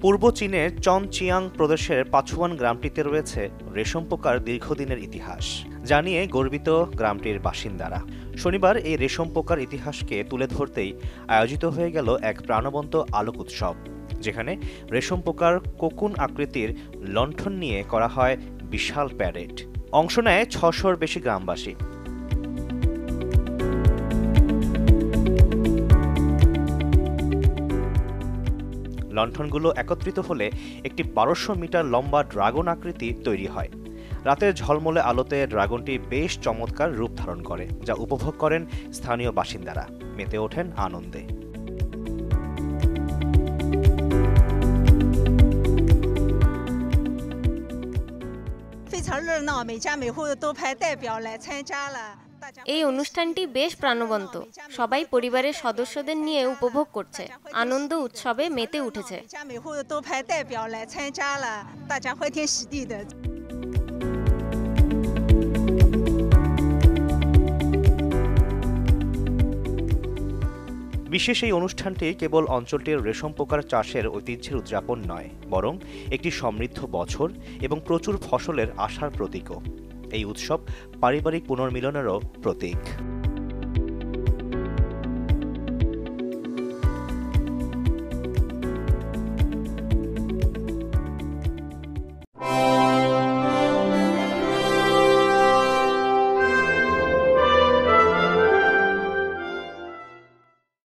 পূর্ব চীনের চনচিয়াং প্রদেশের পাছুয়ান গ্রামটিতে রয়েছে রেশম পোকার দীর্ঘদিনের ইতিহাস, যা নিয়ে গর্বিত গ্রামটির বাসিন্দারা। শনিবার এই রেশম পোকার ইতিহাসকে তুলে ধরতেই আয়োজিত হয়ে গেল এক প্রাণবন্ত আলোক উৎসব, যেখানে রেশম পোকার কোকুন আকৃতির লণ্ঠন নিয়ে করা হয় বিশাল প্যারেড। অংশ নেয় ৬০০-র বেশি গ্রামবাসী। লণ্ঠনগুলো একত্রিত হলে একটি ১২০০ মিটার লম্বা ড্রাগন আকৃতি তৈরি হয়। রাতের ঝলমলে আলোতে ড্রাগনটি বেশ চমৎকার রূপ ধারণ করে, যা উপভোগ করেন স্থানীয় বাসিন্দারা। মেতে ওঠেন আনন্দে। 非常热闹，每家每户都派代表来参加了。 এই অনুষ্ঠানটি বেশ প্রাণবন্ত। সবাই পরিবারের সদস্যদের নিয়ে উপভোগ করছে, আনন্দ উৎসবে মেতে উঠেছে। 每家每户都派代表来参加了，大家欢天喜地的。 বিশেষ এই অনুষ্ঠানটি কেবল অঞ্চলটির রেশম পোকার চাষের ঐতিহ্যের উদযাপন নয়, বরং একটি সমৃদ্ধ বছর এবং প্রচুর ফসলের আশার প্রতীকও। এই উৎসব পারিবারিক পুনর্মিলনেরও প্রতীক।